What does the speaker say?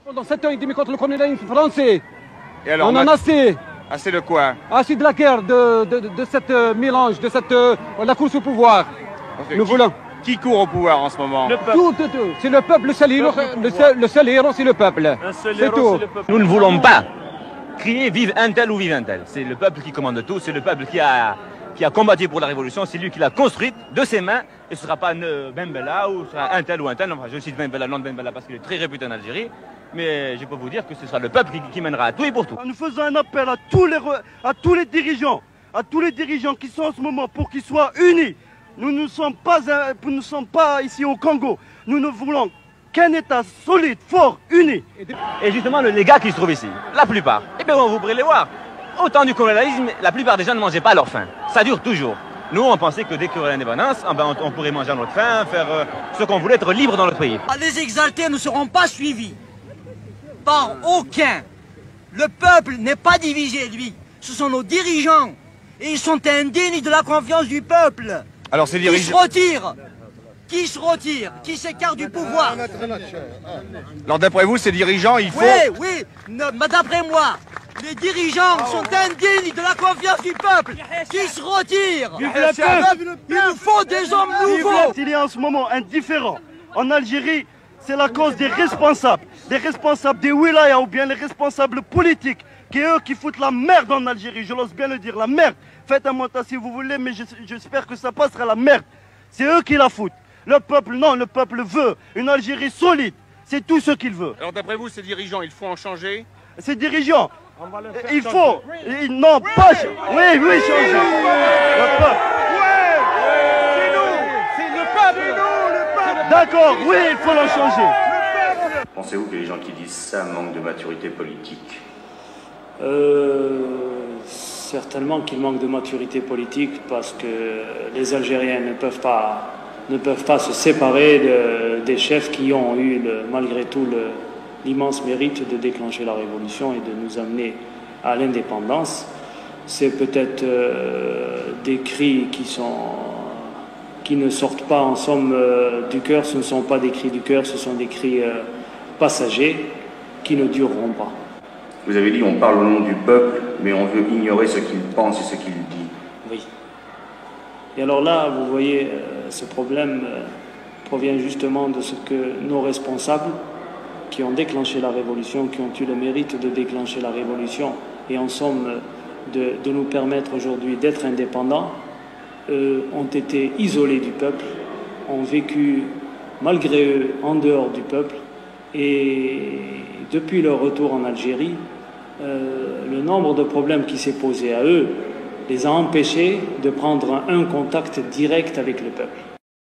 Pendant 7 ans et demi contre le colonialisme français, Et alors, on en a assez. assez de quoi? Assez de la guerre, de cette mélange, de cette la course au pouvoir. Nous voulons. Qui court au pouvoir en ce moment? Tout. C'est le peuple, le seul héros, le seul héros, c'est le peuple. C'est tout. Nous ne voulons pas crier vive un tel ou vive un tel. C'est le peuple qui commande tout, c'est le peuple qui a combattu pour la révolution, c'est lui qui l'a construite de ses mains, et ce ne sera pas Bembella ou ce sera un tel ou un tel. Enfin, je cite Bembella, non Bembella parce qu'il est très réputé en Algérie, mais je peux vous dire que ce sera le peuple qui mènera à tout et pour tout. Nous faisons un appel à tous les dirigeants qui sont en ce moment pour qu'ils soient unis. Nous ne sommes pas ici au Congo. Nous ne voulons qu'un État solide, fort, uni. Et justement, les gars qui se trouvent ici, la plupart, eh bien, vous pourrez les voir. Au temps du colonialisme, la plupart des gens ne mangeaient pas leur faim. Ça dure toujours. Nous, on pensait que dès qu'il y aurait l'indépendance, on pourrait manger à notre faim, faire ce qu'on voulait, être libre dans notre pays. Les exaltés ne seront pas suivis par aucun. Le peuple n'est pas divisé, lui. Ce sont nos dirigeants. Et ils sont indignes de la confiance du peuple. Alors ces dirigeants... Qui se retire, qui s'écarte du pouvoir. Alors d'après vous, ces dirigeants, il faut... Oui, d'après moi, les dirigeants sont indignes de la confiance du peuple, qui se retire. Il nous faut des hommes nouveaux. Il y a en ce moment un différend. En Algérie, c'est la cause des responsables des wilayas ou bien les responsables politiques, qui eux qui foutent la merde en Algérie, je l'ose bien le dire, la merde. Faites un montage si vous voulez, mais j'espère que ça passera la merde. C'est eux qui la foutent. Le peuple, non, le peuple veut une Algérie solide. C'est tout ce qu'il veut. Alors d'après vous, ces dirigeants, il faut en changer? Ces dirigeants, il faut... Non, pas... Oui, changer. Le peuple. C'est le peuple. D'accord, oui, il faut le changer. Pensez-vous que les gens qui disent ça manquent de maturité politique? Certainement qu'ils manquent de maturité politique parce que les Algériens ne peuvent pas se séparer des chefs qui ont eu malgré tout l'immense mérite de déclencher la révolution et de nous amener à l'indépendance. C'est peut-être des cris qui ne sortent pas en somme du cœur, ce ne sont pas des cris du cœur, ce sont des cris passagers qui ne dureront pas. Vous avez dit on parle au nom du peuple, mais on veut ignorer ce qu'il pense et ce qu'il dit. Oui. Et alors là, vous voyez, ce problème provient justement de ce que nos responsables, qui ont déclenché la révolution, qui ont eu le mérite de déclencher la révolution, et en somme de nous permettre aujourd'hui d'être indépendants, ont été isolés du peuple, ont vécu malgré eux en dehors du peuple, et depuis leur retour en Algérie, le nombre de problèmes qui s'est posé à eux les a empêchés de prendre un contact direct avec le peuple.